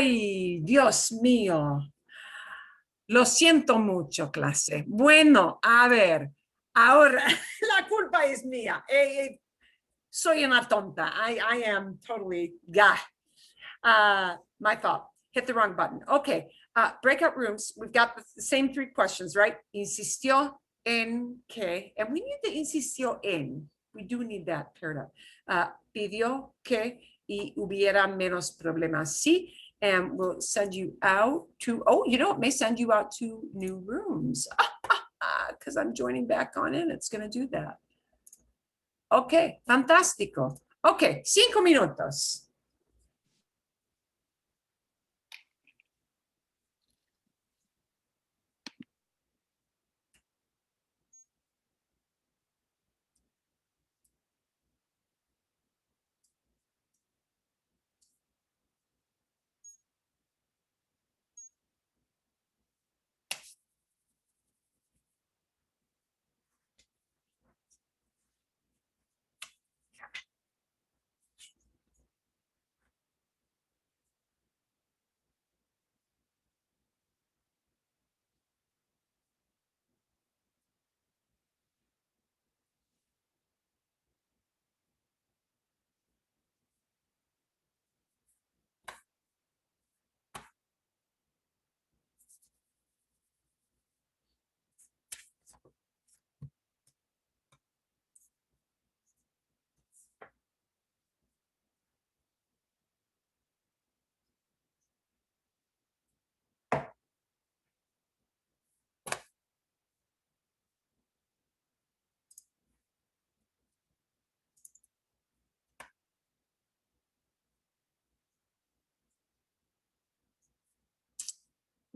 Ay, Dios mío. Lo siento mucho, clase. Bueno, a ver, ahora la culpa es mía. Soy una tonta. I am totally, yeah. My fault. Hit the wrong button. Okay. Breakout rooms. We've got the same three questions, right? Insistió en que, and we need the insistió en. We do need that paired up. Pidió que y hubiera menos problemas. Sí. And we'll send you out to, oh, you know, it may send you out to new rooms because I'm joining back on in. It's going to do that. Okay, fantástico. Okay, 5 minutos.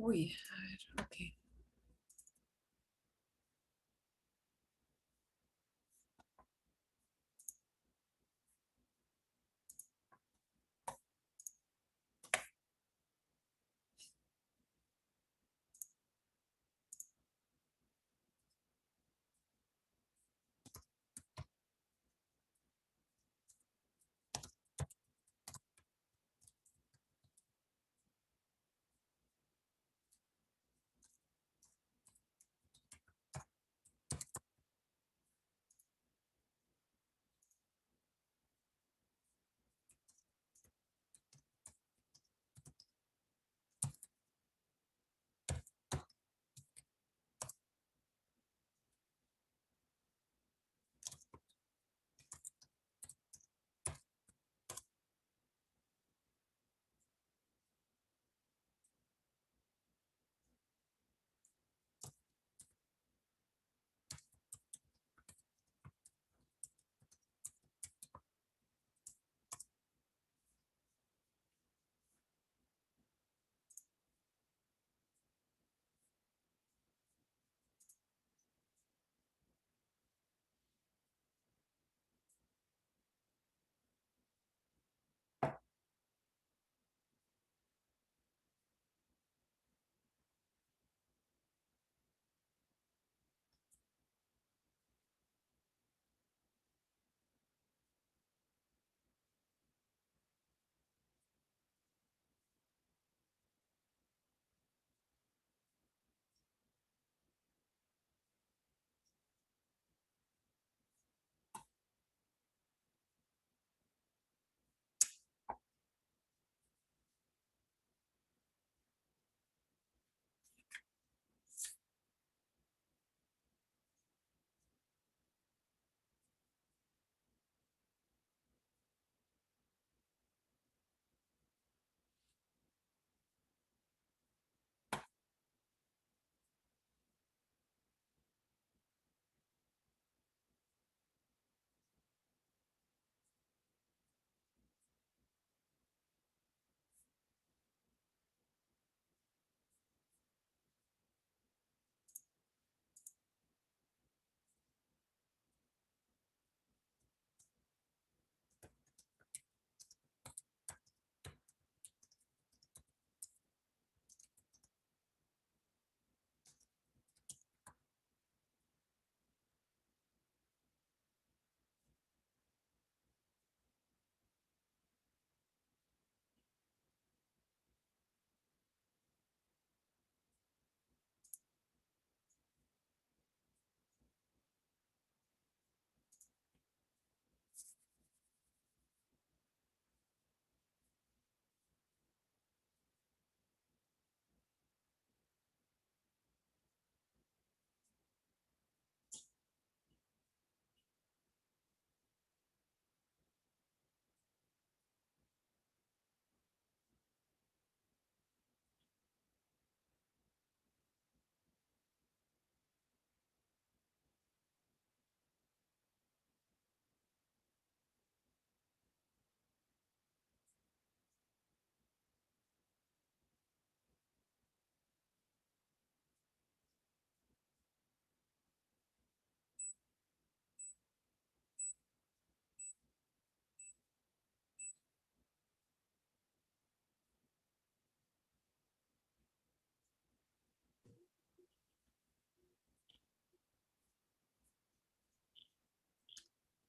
Uy, a ver, ok.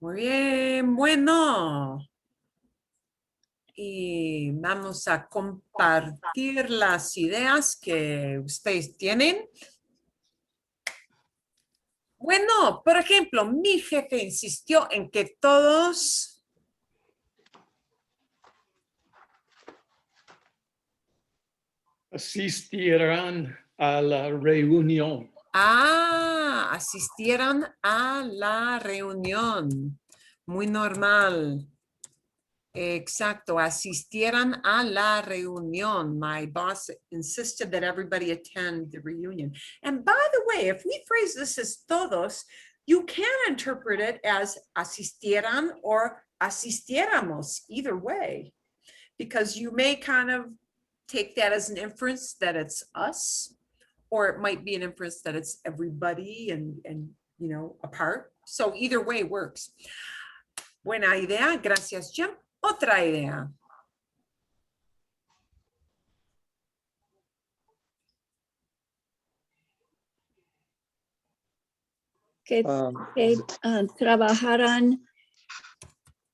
Muy bien, bueno. Y vamos a compartir las ideas que ustedes tienen. Bueno, por ejemplo, mi jefe insistió en que todos asistirán a la reunión. asistieran a la reunión. Muy normal. Exacto, asistieran a la reunión. My boss insisted that everybody attend the reunion. And by the way, if we phrase this as todos, you can interpret it as asistieran or asistiéramos, either way, because you may kind of take that as an inference that it's us, or it might be an inference that it's everybody and you know, apart. So either way works. Buena idea, gracias, Jim. Otra idea. Que trabajarán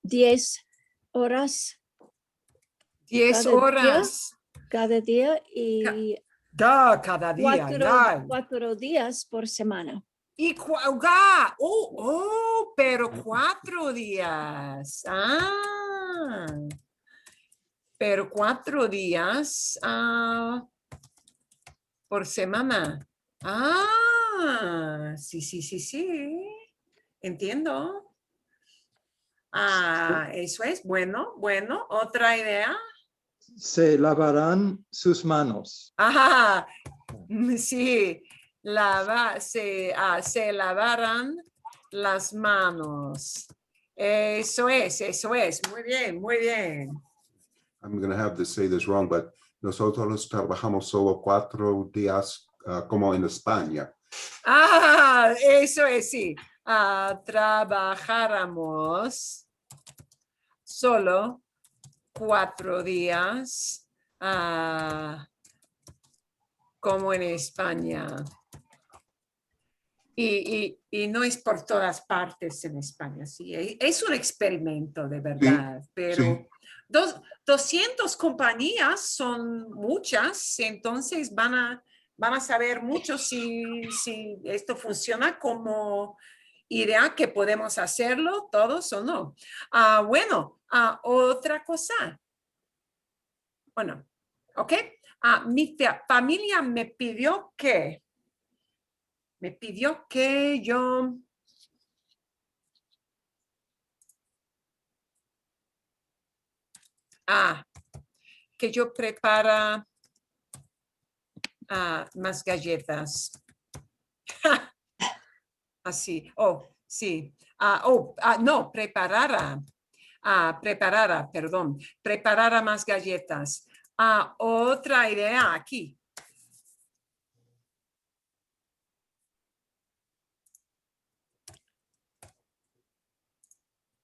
10 horas 10 horas. cada día y Cada día. 4 días por semana. Y pero 4 días. Pero 4 días por semana. Sí. Entiendo. Eso es bueno. Otra idea. Se lavarán sus manos. Sí. Se lavarán las manos. Eso es. Muy bien. I'm going to have to say this wrong, but nosotros trabajamos solo 4 días como en España. Eso es, sí. Trabajáramos solo 4 días como en España. Y no es por todas partes en España, sí. Es un experimento de verdad, sí, pero sí. 200 compañías son muchas, entonces van a saber mucho si esto funciona como idea que podemos hacerlo todos o no. Bueno, otra cosa. Bueno, ok. Mi familia me pidió que yo prepara más galletas. Así, sí. No, preparara más galletas. Otra idea aquí.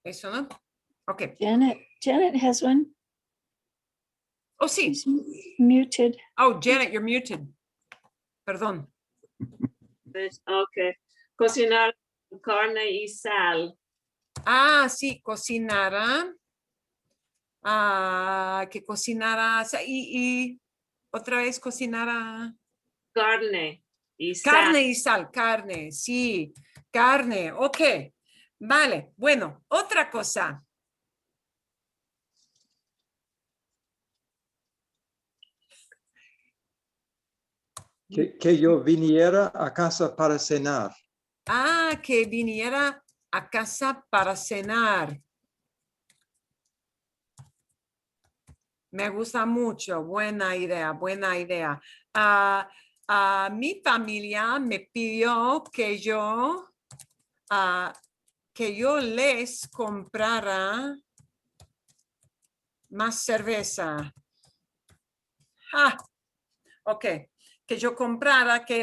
Eso, ¿no? Okay. Janet has one. Oh, sí. She's muted. Oh, Janet, you're muted. Perdón. Okay. Cocinar carne y sal. Sí, cocinará. Que cocinará. Y otra vez cocinará. Carne y sal. Carne y sal, carne, sí. Carne, ok. Vale, bueno, otra cosa. Que yo viniera a casa para cenar. Que viniera a casa para cenar. Me gusta mucho, buena idea. Mi familia me pidió que yo les comprara más cerveza. Ok. Que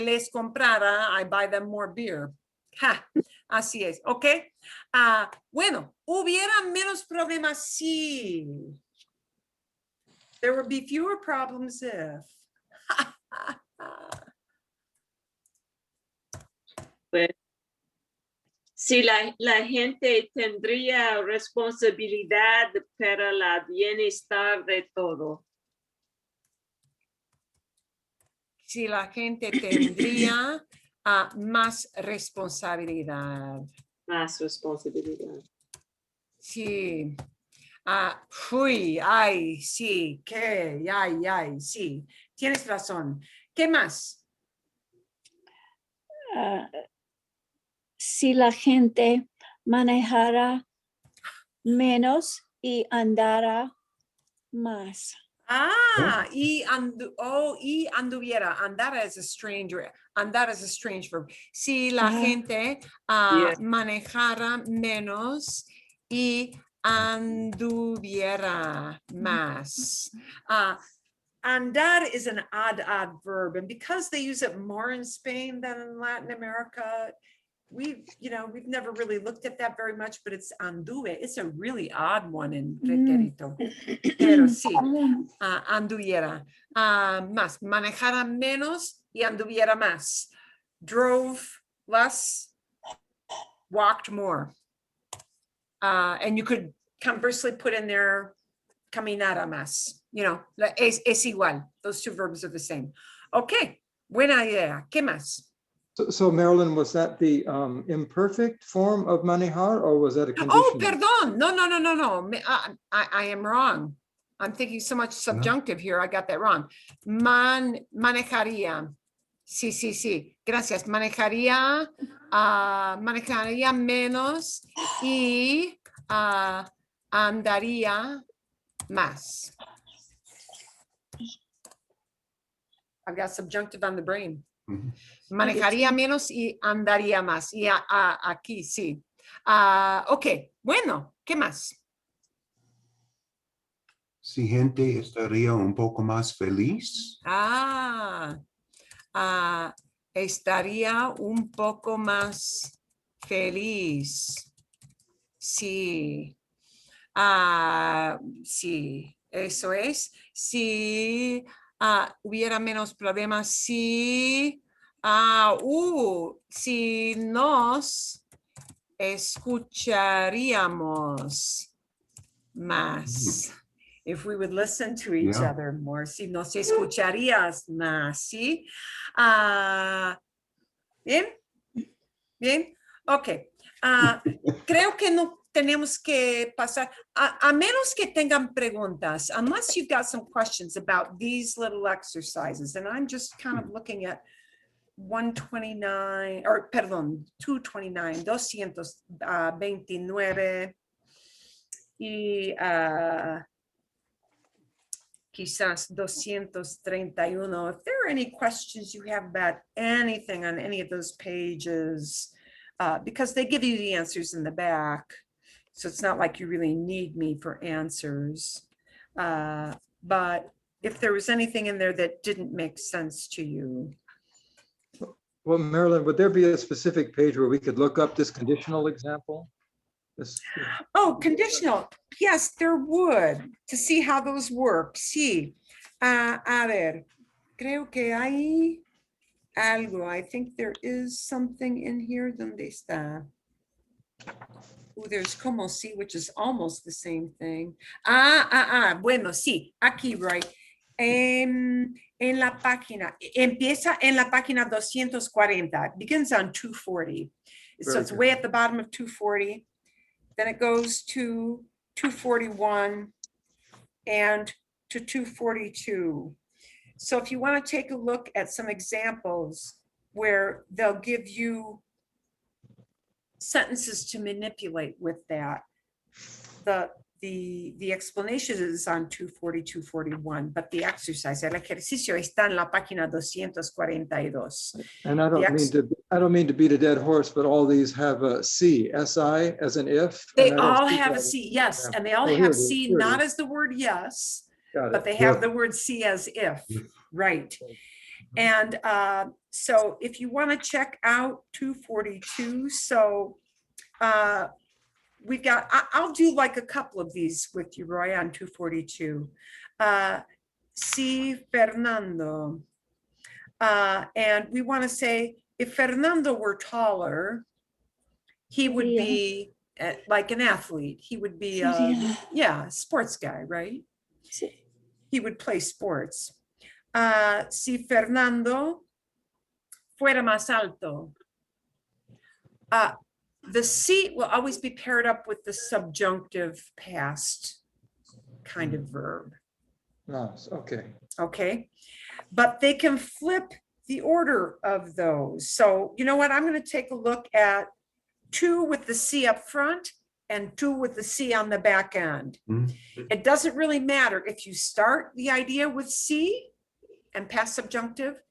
les comprara, I buy them more beer. Así es, ok. Bueno, hubiera menos problemas si. There would be fewer problems if. Pues, Si la gente tendría responsabilidad para el bienestar de todo. Si la gente tendría más responsabilidad. Más responsabilidad. Sí. Uy, ay, sí, qué, ay, sí. Tienes razón. ¿Qué más? Si la gente manejara menos y andara más. Y anduviera. Andar is a strange verb. Si la gente Yes. manejara menos y anduviera más. Andar is an odd verb, and because they use it more in Spain than in Latin America, we've never really looked at that very much, but it's anduve. It's a really odd one in pretérito. Pero sí, anduviera más, manejara menos y anduviera más. Drove less, walked more. And you could conversely put in there caminara más. Es igual. Those two verbs are the same. Okay, buena idea. ¿Qué más? So Marilyn, was that the imperfect form of manejar, or was that a conditional? Oh, perdón. No. I am wrong. I'm thinking so much subjunctive here. I got that wrong. Manejaría. Sí. Gracias. Manejaría menos y andaría más. I've got subjunctive on the brain. Manejaría menos y andaría más. Y aquí sí. Ok, bueno, ¿qué más? Si gente estaría un poco más feliz. Estaría un poco más feliz. Sí. Sí, eso es. Si hubiera menos problemas, si nos escucharíamos más. If we would listen to each other more, si nos escucharías más, ¿sí? Bien, ok. Creo que no tenemos que pasar, a menos que tengan preguntas, unless you've got some questions about these little exercises, and I'm just kind of looking at 229, y quizás 231. If there are any questions you have about anything on any of those pages, because they give you the answers in the back, so it's not like you really need me for answers. But if there was anything in there that didn't make sense to you. Well, Marilyn, would there be a specific page where we could look up this conditional example? Oh, conditional. Yes, there would, to see how those work. Sí. A ver, creo que hay algo. I think there is something in here. ¿Dónde está? Oh, there's como sí, which is almost the same thing. Bueno, sí, aquí, right. En la página, empieza en la página 240. It begins on 240. So it's way at the bottom of 240. Then it goes to 241 and to 242. So if you want to take a look at some examples where they'll give you sentences to manipulate with that, the explanation is on 240, 241, but the exercise, el ejercicio está en la página 242. And I don't mean to beat a dead horse, but all these have a C, S-I, as an if. They all have a C, yes, and they all have C, not as the word yes, but they have the word C as if, right? And so if you want to check out 242, so we've got, I'll do like a couple of these with you, Roy, on 242. Si Fernando. And we want to say, if Fernando were taller, He would Sería- be like an athlete. He would be, Sería- yeah, a sports guy, right? Sí. He would play sports. Si Fernando fuera más alto, the C will always be paired up with the subjunctive past kind of verb. Nice, okay. Okay, but they can flip the order of those. So you know what? I'm going to take a look at 2 with the C up front and 2 with the C on the back end. Mhm. It doesn't really matter if you start the idea with C and past subjunctive,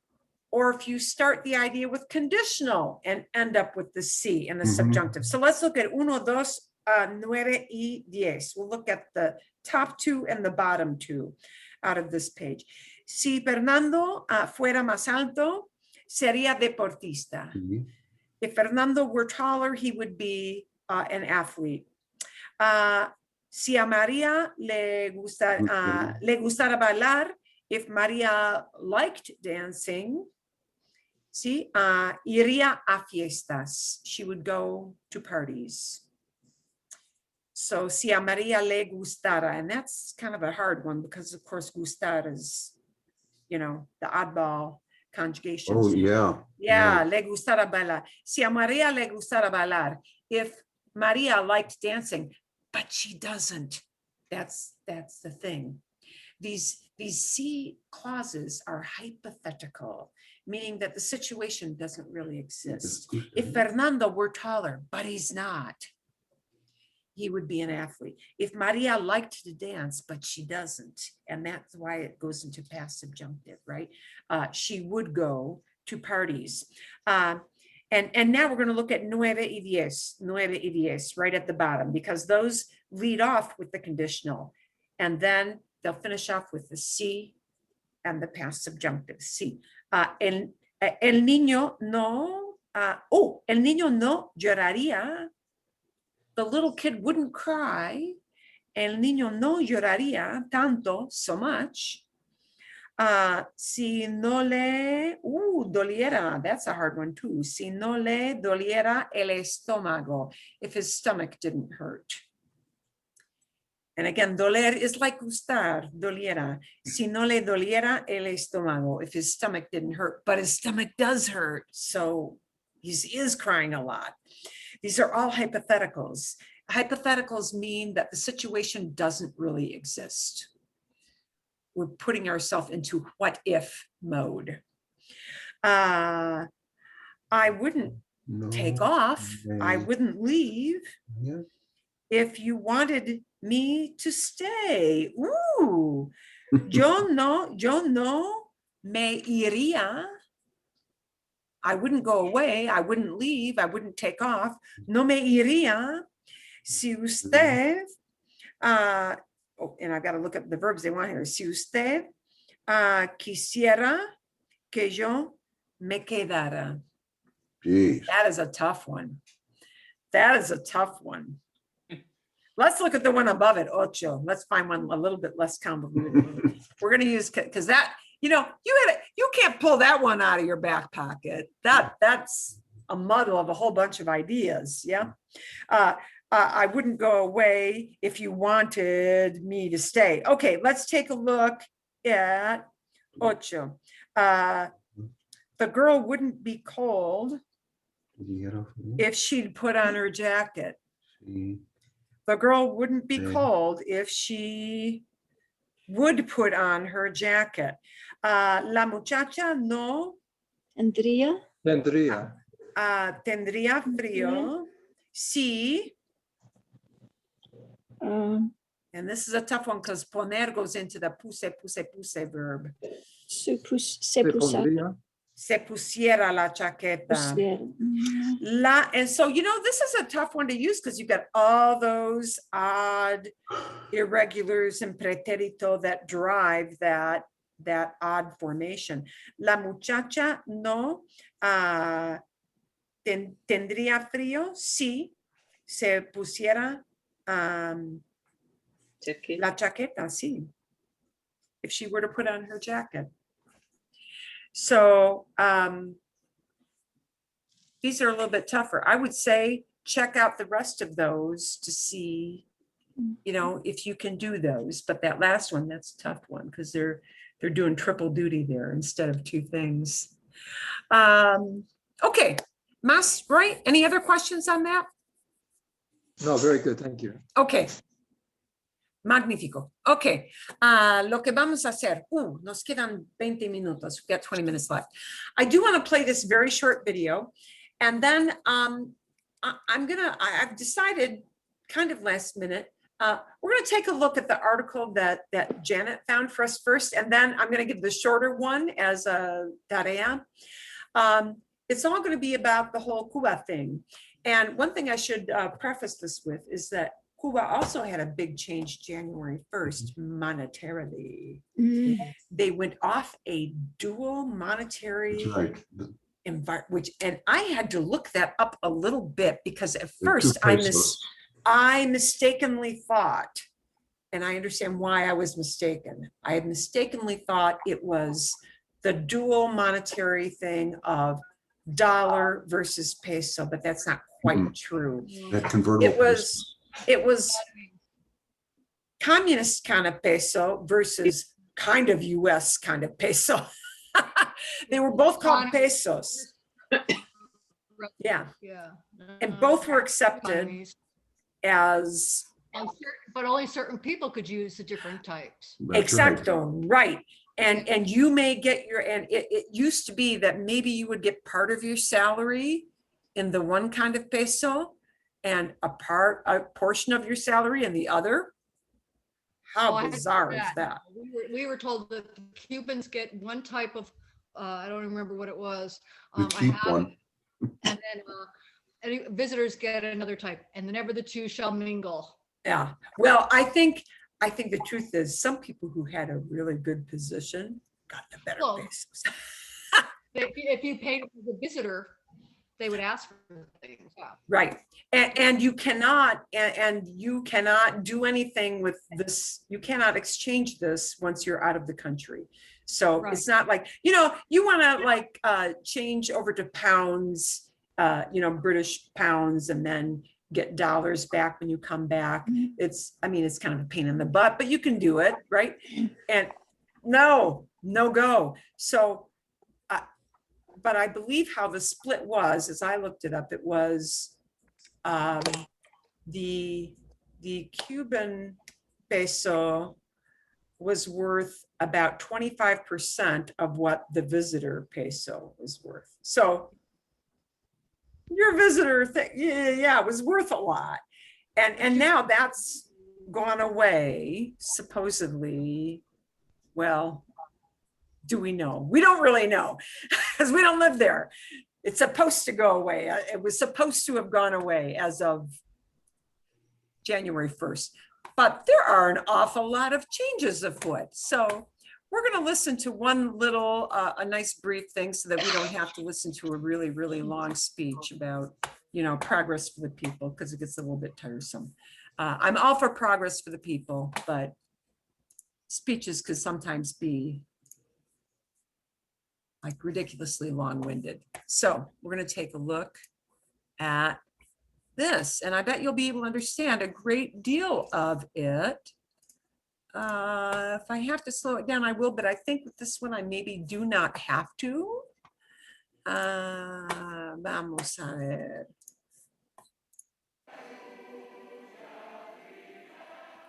or if you start the idea with conditional and end up with the C and the Mhm. subjunctive. So let's look at 1, 2, 9 y 10. We'll look at the top 2 and the bottom 2 out of this page. Si Fernando fuera más alto, sería deportista. Sí. If Fernando were taller, he would be an athlete. Si a María le gustara bailar, if María liked dancing, sí, iría a fiestas. She would go to parties. So si a María le gustara, and that's kind of a hard one because of course gustar is, you know, the oddball conjugation. Oh, yeah. Yeah, le gustara bailar. Si a María le gustara bailar, if María liked dancing, but she doesn't, that's the thing. These C clauses are hypothetical, meaning that the situation doesn't really exist. If Fernando were taller, but he's not, he would be an athlete. If Maria liked to dance, but she doesn't, and that's why it goes into past subjunctive, right? She would go to parties. And now we're going to look at 9 y 10, right at the bottom, because those lead off with the conditional, and then they'll finish off with the C and the past subjunctive, C. El niño no, el niño no lloraría. The little kid wouldn't cry. El niño no lloraría tanto, so much. Si no le doliera, that's a hard one too. Si no le doliera el estómago, if his stomach didn't hurt. And again, doler is like gustar, doliera. Si no le doliera el estómago, if his stomach didn't hurt, but his stomach does hurt, so he is crying a lot. These are all hypotheticals. Hypotheticals mean that the situation doesn't really exist. We're putting ourselves into what if mode. I wouldn't take off. I wouldn't leave. Yeah. If you wanted me to stay. Ooh, yo no me iría. I wouldn't go away. I wouldn't leave. I wouldn't take off. No me iría. Si usted, and I've got to look up the verbs they want here. Si usted quisiera que yo me quedara. Jeez. That is a tough one. That is a tough one. Let's look at the one above it, ocho. Let's find one a little bit less convoluted. We're going to use, because that, you know, you can't pull that one out of your back pocket. That's a muddle of a whole bunch of ideas. Yeah. I wouldn't go away if you wanted me to stay. Okay, let's take a look at ocho. The girl wouldn't be cold if she'd put on her jacket. The girl wouldn't be cold if she would put on her jacket. La muchacha no Tendría. tendría frío si, and this is a tough one because poner goes into the puse verb. Se pusiera. Se pusiera la chaqueta. And so, you know, this is a tough one to use because you've got all those odd irregulars and pretérito that drive that odd formation. La muchacha no tendría frío si se pusiera la chaqueta, sí. If she were to put on her jacket. So these are a little bit tougher. I would say check out the rest of those to see, you know, if you can do those. But that last one, that's a tough one because they're doing triple duty there instead of two things. Okay, Mas, right? Any other questions on that? No, very good. Thank you. Okay. Magnífico. Okay. Lo que vamos a hacer. Nos quedan 20 minutos. We've got 20 minutes left. I do want to play this very short video. And then I've decided kind of last minute, we're going to take a look at the article that Janet found for us first. And then I'm going to give the shorter one as a tarea. It's all going to be about the whole Cuba thing. And one thing I should preface this with is that Cuba also had a big change January 1st monetarily. They went off a dual monetary environment, and I had to look that up a little bit because at first I mistakenly thought, and I understand why I was mistaken. I had mistakenly thought it was the dual monetary thing of dollar versus peso, but that's not quite true. It was communist kind of peso versus kind of US kind of peso. They were both called pesos. Yeah. And both were accepted as. But only certain people could use the different types. Exacto, right. And you may get your, and it used to be that maybe you would get part of your salary in the one kind of peso and a portion of your salary in the other. How bizarre is that? We were told that the Cubans get one type of, I don't remember what it was. The cheap one. And then visitors get another type, and never the two shall mingle. Yeah, well, I think the truth is some people who had a really good position got the better pesos. If you paid for the visitor, they would ask for things. Yeah. Right. And you cannot do anything with this. You cannot exchange this once you're out of the country. So It's not like, you want to like change over to pounds, British pounds, and then get dollars back when you come back. It's kind of a pain in the butt, but you can do it, right? And no go. So, but I believe how the split was, as I looked it up, it was the Cuban peso was worth about 25% of what the visitor peso was worth. So your visitor thing, it was worth a lot. And now that's gone away, supposedly. Well, do we know? We don't really know because we don't live there. It's supposed to go away. It was supposed to have gone away as of January 1st. But there are an awful lot of changes afoot. So we're going to listen to one little, a nice brief thing so that we don't have to listen to a really, really long speech about, progress for the people, because it gets a little bit tiresome. I'm all for progress for the people, but speeches could sometimes be like ridiculously long-winded. So we're going to take a look at this, and I bet you'll be able to understand a great deal of it. If I have to slow it down, I will, but I think with this one, I maybe do not have to. Vamos a ver.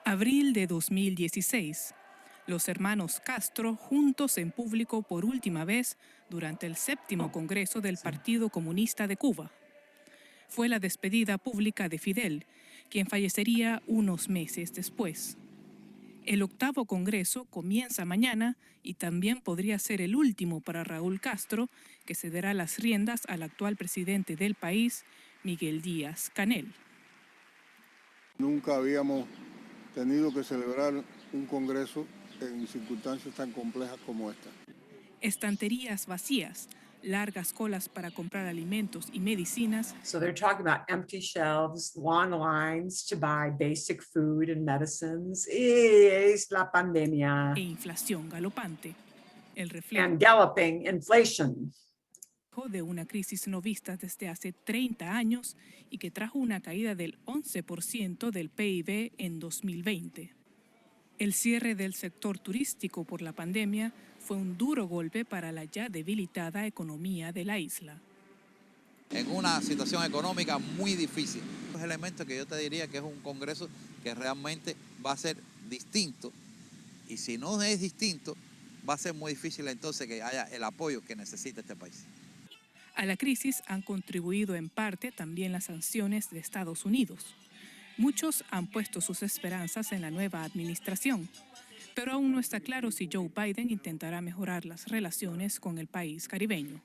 Abril de 2016. Los hermanos Castro juntos en público por última vez durante el 7º Congreso del Partido Comunista de Cuba. Fue la despedida pública de Fidel, quien fallecería unos meses después. El 8º Congreso comienza mañana y también podría ser el último para Raúl Castro, que cederá las riendas al actual presidente del país, Miguel Díaz-Canel. Nunca habíamos tenido que celebrar un congreso en circunstancias tan complejas como esta. Estanterías vacías, largas colas para comprar alimentos y medicinas. So they're talking about empty shelves, long lines to buy basic food and medicines. Es la pandemia. E inflación galopante. El reflejo. And galloping inflation. de una crisis no vista desde hace 30 años y que trajo una caída del 11% del PIB en 2020. El cierre del sector turístico por la pandemia fue un duro golpe para la ya debilitada economía de la isla. En una situación económica muy difícil. Los elementos que yo te diría que es un Congreso que realmente va a ser distinto, y si no es distinto, va a ser muy difícil entonces que haya el apoyo que necesita este país. A la crisis han contribuido en parte también las sanciones de Estados Unidos. Muchos han puesto sus esperanzas en la nueva administración, pero aún no está claro si Joe Biden intentará mejorar las relaciones con el país caribeño.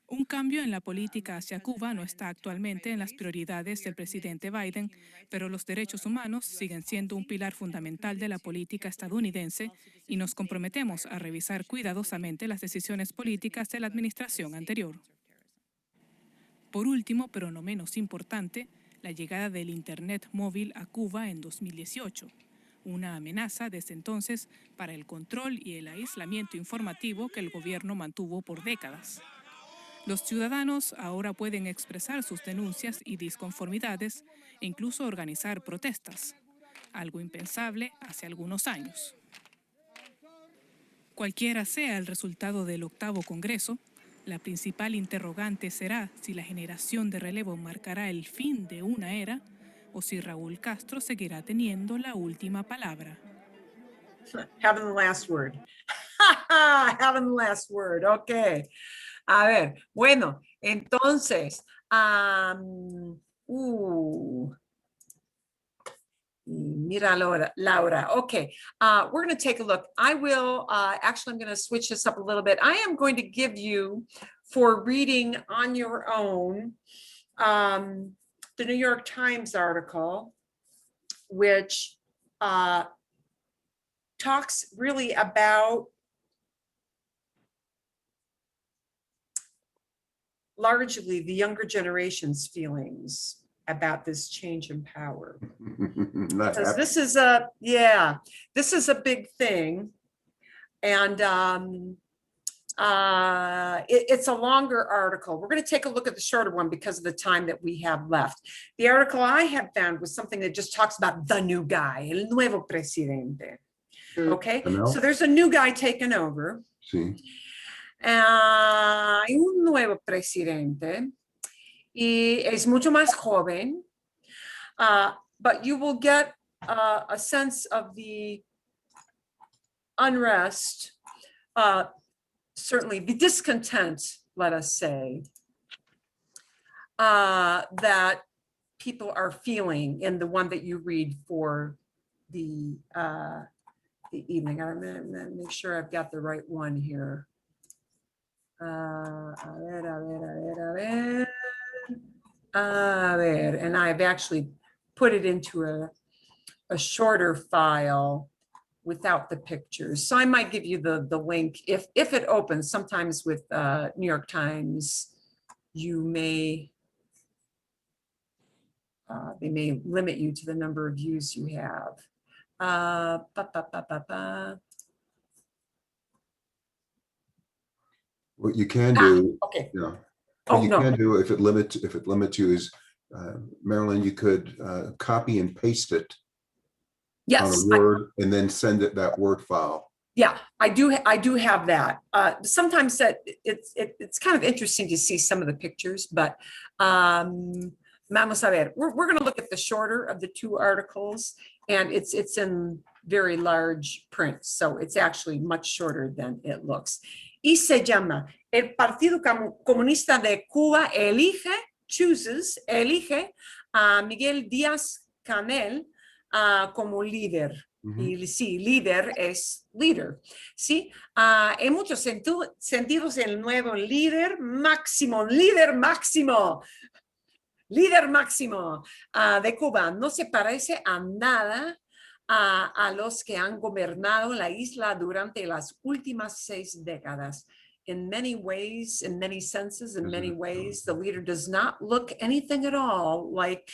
Un cambio en la política hacia Cuba no está actualmente en las prioridades del presidente Biden, pero los derechos humanos siguen siendo un pilar fundamental de la política estadounidense y nos comprometemos a revisar cuidadosamente las decisiones políticas de la administración anterior. Por último, pero no menos importante, la llegada del Internet móvil a Cuba en 2018. Una amenaza desde entonces para el control y el aislamiento informativo que el gobierno mantuvo por décadas. Los ciudadanos ahora pueden expresar sus denuncias y disconformidades e incluso organizar protestas, algo impensable hace algunos años. Cualquiera sea el resultado del 8º Congreso, la principal interrogante será si la generación de relevo marcará el fin de una era o si Raúl Castro seguirá teniendo la última palabra. Having the last word. Having the last word. Ok. A ver, bueno, entonces, mira Laura. Okay, we're going to take a look. I will, actually, I'm going to switch this up a little bit. I am going to give you, for reading on your own, the New York Times article, which talks really about largely the younger generation's feelings about this change in power. Because this is this is a big thing. And it's a longer article. We're going to take a look at the shorter one because of the time that we have left. The article I had found was something that just talks about the new guy, el nuevo presidente. Okay, so there's a new guy taken over. Sí. Hay un nuevo presidente y es mucho más joven, but you will get a sense of the unrest, certainly the discontent, let us say, that people are feeling in the one that you read for the evening. I'm gonna make sure I've got the right one here. A ver, and I've actually put it into a shorter file without the pictures. So I might give you the link if it opens. Sometimes with New York Times, you may, they may limit you to the number of views you have. What you can do, okay. yeah. What you can do if it limits you is, Marilyn, you could copy and paste it on a Word and then send it that Word file. Yeah, I do have that. Sometimes that it's kind of interesting to see some of the pictures, but vamos a ver. We're going to look at the shorter of the two articles, and it's in very large print, so it's actually much shorter than it looks. Y se llama El Partido Comunista de Cuba elige a Miguel Díaz-Canel como líder. Y sí, líder es leader. ¿Sí? En muchos sentidos, el nuevo líder máximo de Cuba no se parece a nada a los que han gobernado la isla durante las últimas 6 décadas. In many ways, in many senses, in many ways, the leader does not look anything at all like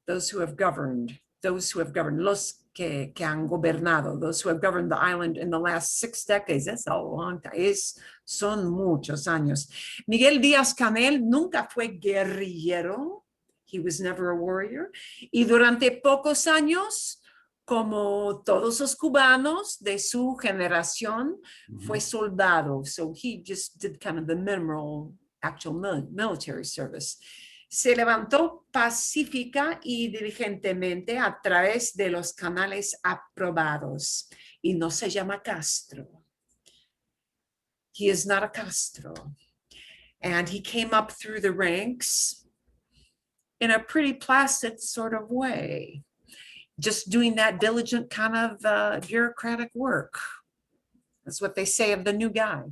those who have governed. Los que han gobernado, those who have governed the island in the last 6 decades. That's a long time. Son muchos años. Miguel Díaz-Canel nunca fue guerrillero. He was never a warrior. Y durante pocos años, como todos los cubanos de su generación, fue soldado. So he just did kind of the minimal actual military service. Se levantó pacífica y diligentemente a través de los canales aprobados. Y no se llama Castro. He is not a Castro. And he came up through the ranks in a pretty placid sort of way, just doing that diligent kind of bureaucratic work. That's what they say of the new guy.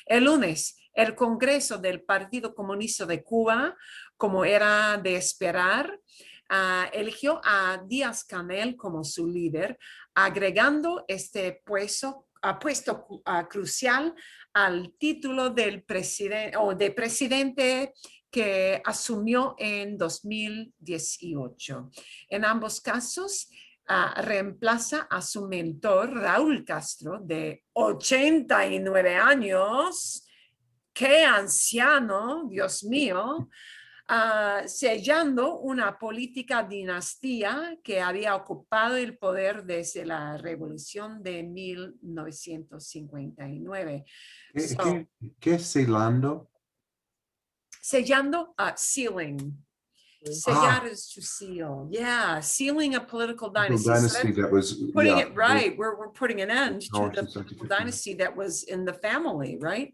El lunes, el Congreso del Partido Comunista de Cuba, como era de esperar, eligió a Díaz-Canel como su líder, agregando este puesto crucial al título del presidente o de presidente que asumió en 2018. En ambos casos, reemplaza a su mentor, Raúl Castro, de 89 años. ¡Qué anciano, Dios mío! Sellando una política dinastía que había ocupado el poder desde la revolución de 1959. ¿Qué es sellando? Sellando, sealing. Sellar is to seal. Yeah, sealing a political dynasty. Dynasty So that was putting yeah, it right. We're putting an end to power the since political 1950. dynasty that was in the family, right?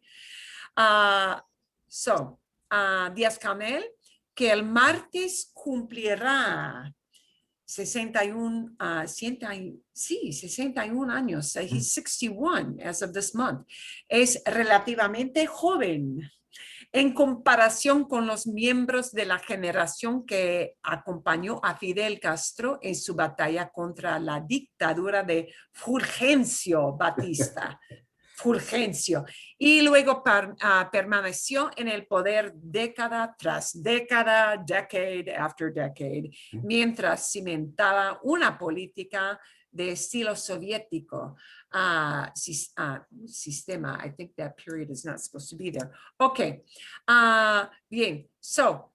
Díaz-Canel, que el martes cumplirá 61 años. He's 61 as of this month. Es relativamente joven en comparación con los miembros de la generación que acompañó a Fidel Castro en su batalla contra la dictadura de Fulgencio Batista. Fulgencio. Y luego permaneció en el poder década tras década, decade after decade, mientras cimentaba una política de estilo soviético. Sistema, I think that period is not supposed to be there. Okay, bien, so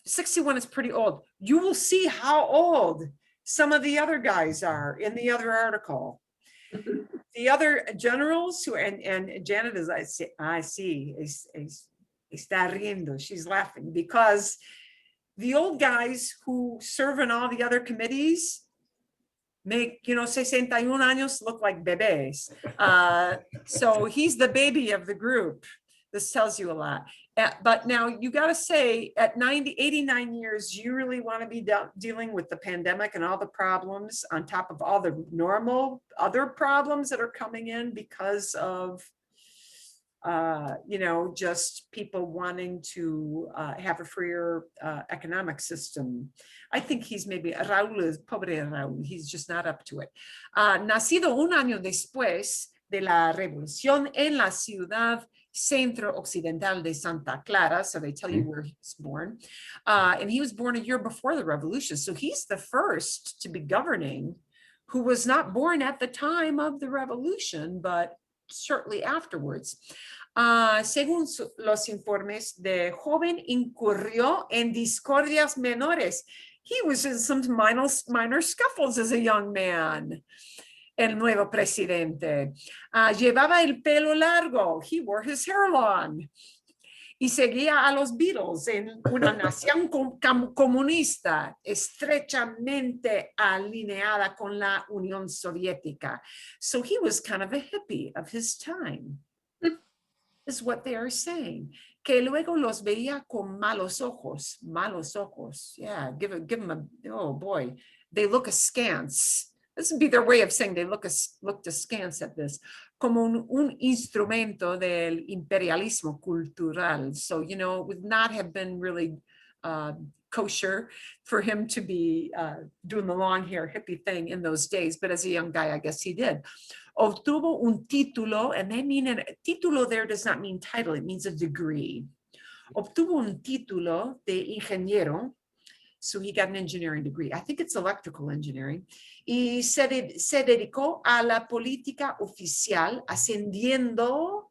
61 is pretty old. You will see how old some of the other guys are in the other article. The other generals who, and Janet is, I see, está riendo, she's laughing, because the old guys who serve in all the other committees make, 61 años look like bebés. So he's the baby of the group. This tells you a lot. But now you got to say at 89 years, you really want to be dealing with the pandemic and all the problems on top of all the normal other problems that are coming in because of, just people wanting to have a freer economic system. I think he's maybe, pobre Raúl, he's just not up to it. Nacido un año después de la revolución en la ciudad centro-occidental de Santa Clara, so they tell you where he was born. And he was born a year before the revolution, so he's the first to be governing who was not born at the time of the revolution, but shortly afterwards. Según los informes, de joven incurrió en discordias menores. He was in some minor scuffles as a young man. El nuevo presidente. Llevaba el pelo largo. He wore his hair long. Y seguía a los Beatles en una nación comunista estrechamente alineada con la Unión Soviética. So he was kind of a hippie of his time, is what they are saying. Que luego los veía con malos ojos. Yeah, give them a, oh boy, they look askance. This would be their way of saying they looked askance at this, como un instrumento del imperialismo cultural. So, it would not have been really kosher for him to be doing the long hair hippie thing in those days, but as a young guy, I guess he did. Obtuvo un título, and they mean, título there does not mean title, it means a degree. Obtuvo un título de ingeniero So he got an engineering degree. I think it's electrical engineering. Y se dedicó a la política oficial, ascendiendo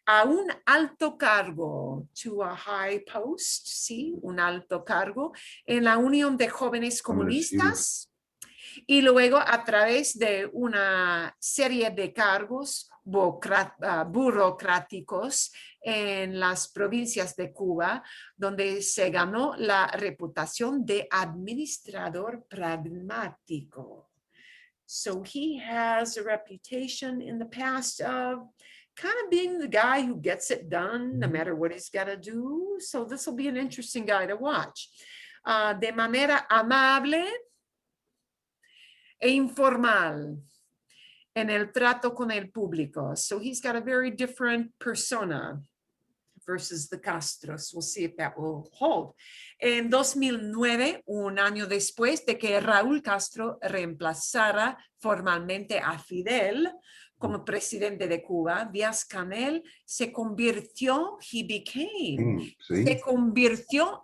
a un alto cargo, to a high post, sí, un alto cargo en la Unión de Jóvenes Comunistas. Y luego a través de una serie de cargos burocráticos en las provincias de Cuba, donde se ganó la reputación de administrador pragmático. So he has a reputation in the past of kind of being the guy who gets it done no matter what he's got to do. So this will be an interesting guy to watch. De manera amable e informal en el trato con el público. So he's got a very different persona versus the Castros. We'll see if that will hold. En 2009, un año después de que Raúl Castro reemplazara formalmente a Fidel como presidente de Cuba, Díaz-Canel se convirtió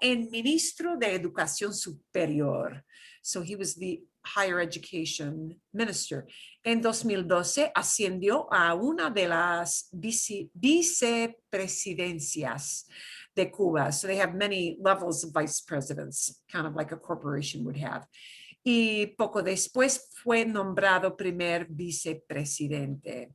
en ministro de Educación Superior. So he was the higher education minister. En 2012 ascendió a una de las vicepresidencias de Cuba. So they have many levels of vice presidents, kind of like a corporation would have. Y poco después fue nombrado primer vicepresidente.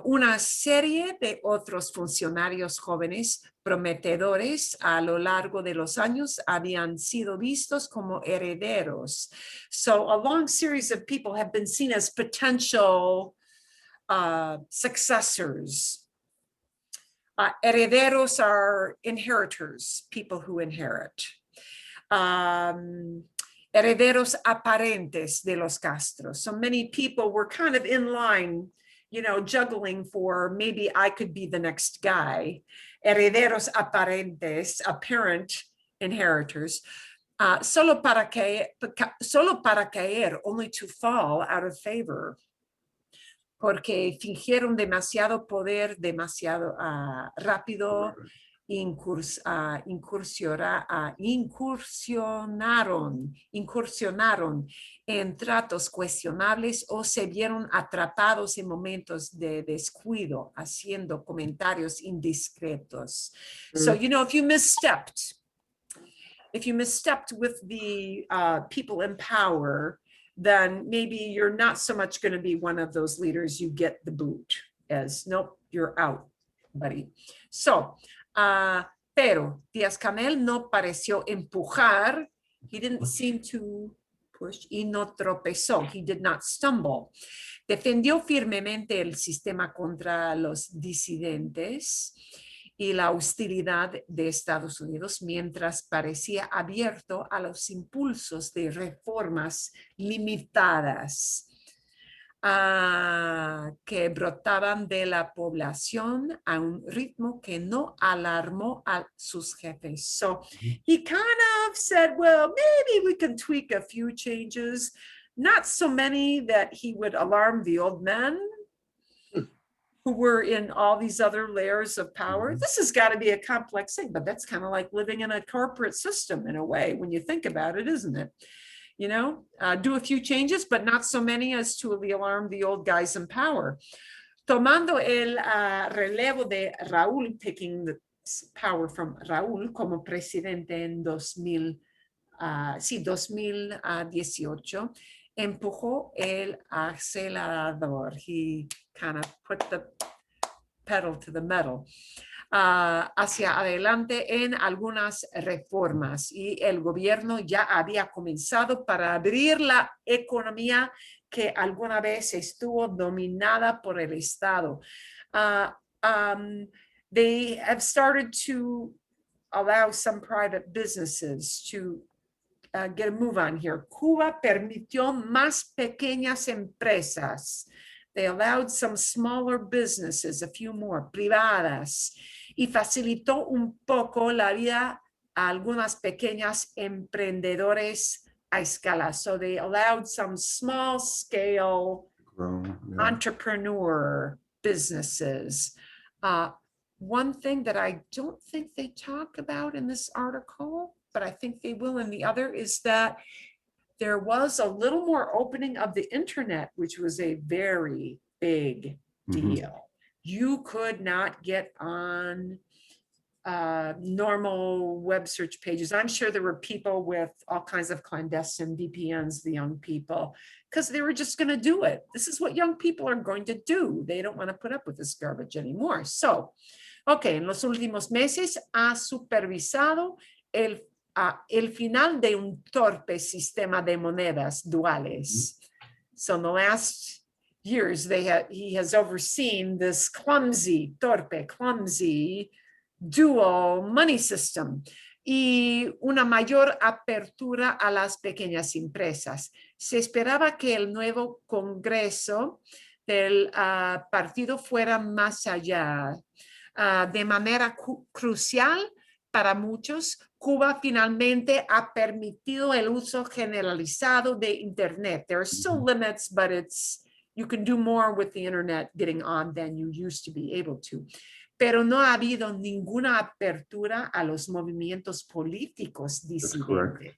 Una serie de otros funcionarios jóvenes prometedores a lo largo de los años habían sido vistos como herederos. So a long series of people have been seen as potential successors. Herederos are inheritors, people who inherit. Herederos aparentes de los Castros. So many people were kind of in line, you know, juggling for maybe I could be the next guy. Herederos aparentes, apparent inheritors, solo para caer, only to fall out of favor. Porque fingieron demasiado poder, demasiado rápido, incursionaron en tratos cuestionables o se vieron atrapados en momentos de descuido, haciendo comentarios indiscretos. So, you know, if you misstepped with the people in power, then maybe you're not so much going to be one of those leaders. You get the boot as, nope, you're out, buddy. So, pero Díaz-Canel no pareció empujar. He didn't seem to push y no tropezó. He did not stumble. Defendió firmemente el sistema contra los disidentes y la hostilidad de Estados Unidos, mientras parecía abierto a los impulsos de reformas limitadas que brotaban de la población a un ritmo que no alarmó a sus jefes. So he kind of said, well, maybe we can tweak a few changes, not so many that he would alarm the old men who were in all these other layers of power. This has got to be a complex thing, but that's kind of like living in a corporate system in a way, when you think about it, isn't it? You know, do a few changes, but not so many as to alarm the old guys in power. Tomando el relevo de Raúl, taking the power from Raúl como presidente en 2018, empujó el acelerador. He kind of put the pedal to the metal. Hacia adelante en algunas reformas y el gobierno ya había comenzado para abrir la economía que alguna vez estuvo dominada por el Estado. They have started to allow some private businesses to get a move on here. Cuba permitió más pequeñas empresas. They allowed some smaller businesses, a few more, privadas, y facilitó un poco la vida a algunas pequeñas emprendedores a escala. So they allowed some small scale entrepreneur businesses. One thing that I don't think they talk about in this article, but I think they will. And the other is that there was a little more opening of the internet, which was a very big deal. You could not get on normal web search pages. I'm sure there were people with all kinds of clandestine VPNs, the young people, because they were just going to do it. This is what young people are going to do. They don't want to put up with this garbage anymore. So, okay, en los últimos meses ha supervisado el final de un torpe sistema de monedas duales. So in the last years, he has overseen this clumsy dual money system y una mayor apertura a las pequeñas empresas. Se esperaba que el nuevo Congreso del partido fuera más allá. De manera crucial para muchos, Cuba finalmente ha permitido el uso generalizado de Internet. There are still limits, but you can do more with the Internet getting on than you used to be able to. Pero no ha habido ninguna apertura a los movimientos políticos disidentes.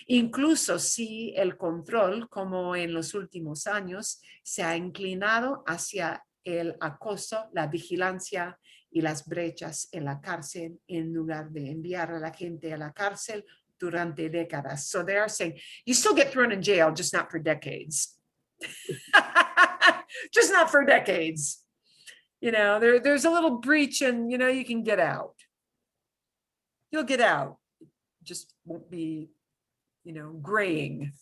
Incluso si el control, como en los últimos años, se ha inclinado hacia el acoso, la vigilancia y las brechas en la cárcel en lugar de enviar a la gente a la cárcel durante décadas. So they are saying, you still get thrown in jail, just not for decades. Just not for decades. You know, there's a little breach and, you know, you can get out. You'll get out. Just won't be, you know, graying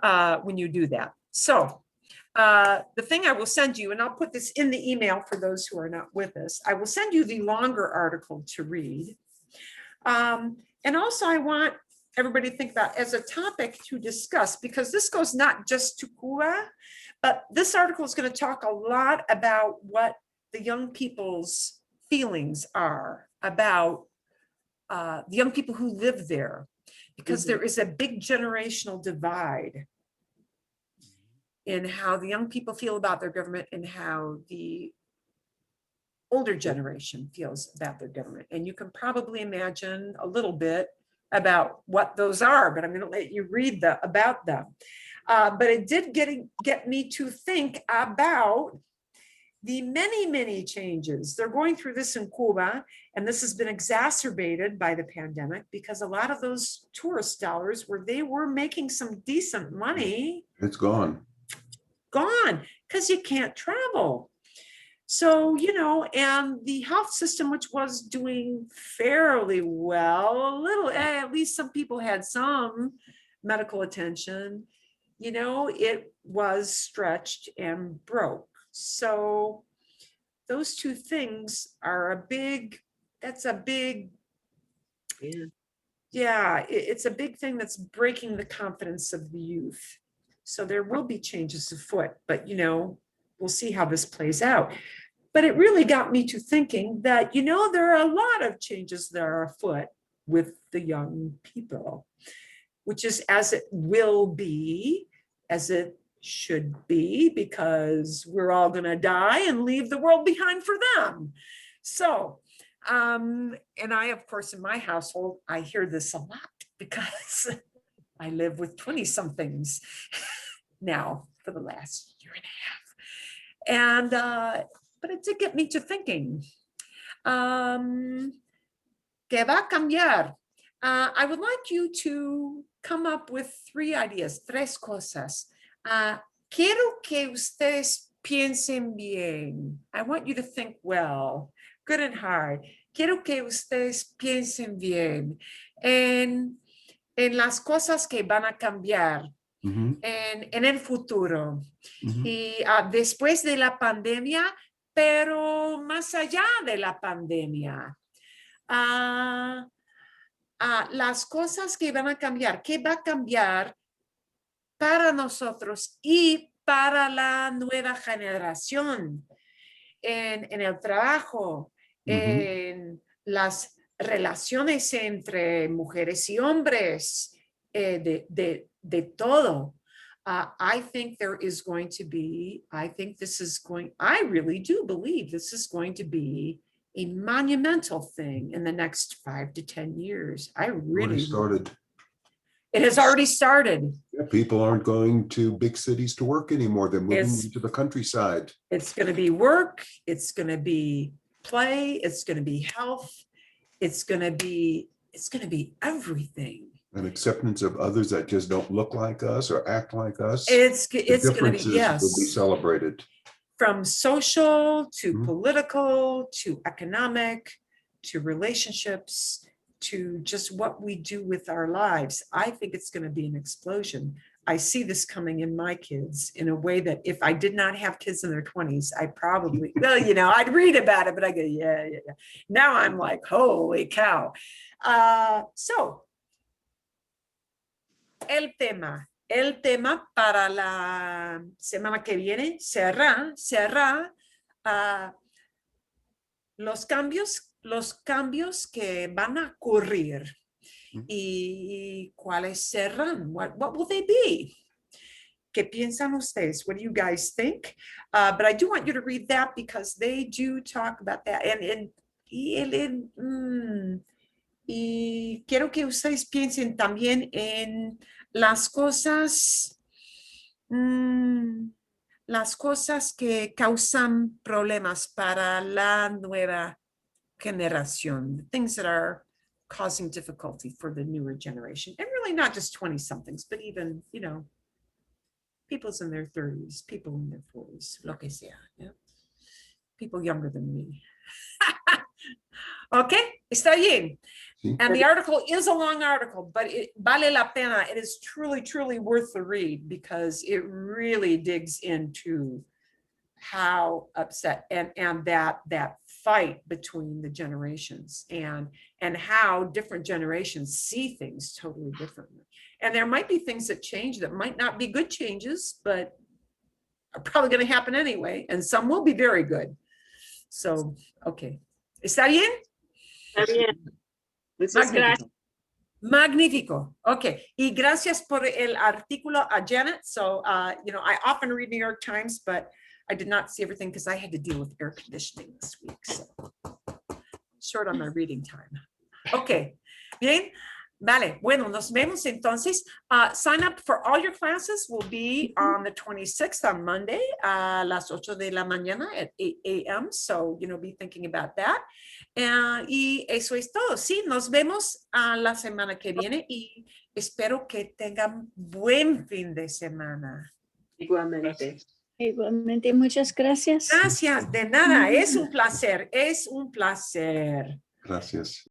when you do that. So the thing I will send you, and I'll put this in the email for those who are not with us, I will send you the longer article to read. And also I want everybody to think about as a topic to discuss, because this goes not just to Cuba, but this article is going to talk a lot about what the young people's feelings are about the young people who live there, because there is a big generational divide in how the young people feel about their government and how the older generation feels about their government. And you can probably imagine a little bit about what those are, but I'm going to let you read about them. But it did get me to think about the many, many changes. They're going through this in Cuba, and this has been exacerbated by the pandemic because a lot of those tourist dollars where they were making some decent money, It's gone. Because you can't travel. So, you know, and the health system, which was doing fairly well, a little, at least some people had some medical attention, you know, it was stretched and broke. So those two things are it's a big thing that's breaking the confidence of the youth. So there will be changes afoot, but, you know, we'll see how this plays out. But it really got me to thinking that, you know, there are a lot of changes that are afoot with the young people, which is as it will be, as it should be, because we're all going to die and leave the world behind for them. So, and I, of course, in my household, I hear this a lot because I live with 20-somethings now for the last year and a half. And, but it did get me to thinking, ¿qué va a cambiar? I would like you to come up with tres cosas. Quiero que ustedes piensen bien. I want you to think well, good and hard. Quiero que ustedes piensen bien en las cosas que van a cambiar en el futuro. Y después de la pandemia, pero más allá de la pandemia. Las cosas que van a cambiar, ¿qué va a cambiar para nosotros y para la nueva generación en el trabajo, en las relaciones entre mujeres y hombres, de todo? I think there is going to be, I really do believe this is going to be a monumental thing in the next 5 to 10 years. I Already really, started. it has already started. Yeah, people aren't going to big cities to work anymore. They're moving It's- into the countryside. It's going to be work. It's going to be play. It's going to be health. It's going to be everything. An acceptance of others that just don't look like us or act like us. It's The going to be, differences yes. will be celebrated. From social to Mhm. political to economic to relationships to just what we do with our lives. I think it's going to be an explosion. I see this coming in my kids in a way that if I did not have kids in their 20s, I probably, well, you know, I'd read about it, but I go, yeah. Now I'm like, holy cow. So, el tema para la semana que viene será los cambios que van a ocurrir y cuáles serán. What will they be? ¿Qué piensan ustedes? What do you guys think? But I do want you to read that because they do talk about that. Y quiero que ustedes piensen también en las cosas que causan problemas para la nueva generación, things that are causing difficulty for the newer generation, and really not just 20-somethings, but even, you know, people's in their 30s, people in their 40s, lo que sea, yeah? People younger than me. Okay, está bien. And the article is a long article, but it vale la pena. It is truly, truly worth the read because it really digs into how upset and that fight between the generations and how different generations see things totally differently. And there might be things that change that might not be good changes, but are probably going to happen anyway. And some will be very good. So, okay. ¿Está bien? Está bien. Muchas gracias. Magnífico. Okay. Y gracias por el artículo a Janet. So, you know, I often read New York Times, but I did not see everything because I had to deal with air conditioning this week. So, short on my reading time. Okay. Bien. Vale. Bueno, nos vemos entonces. Sign up for all your classes will be on the 26th on Monday, a las 8 de la mañana at 8 a.m. So, you know, be thinking about that. Y eso es todo. Sí, nos vemos la semana que viene y espero que tengan buen fin de semana. Igualmente. Igualmente, muchas gracias. Gracias, de nada. Es un placer. Es un placer. Gracias.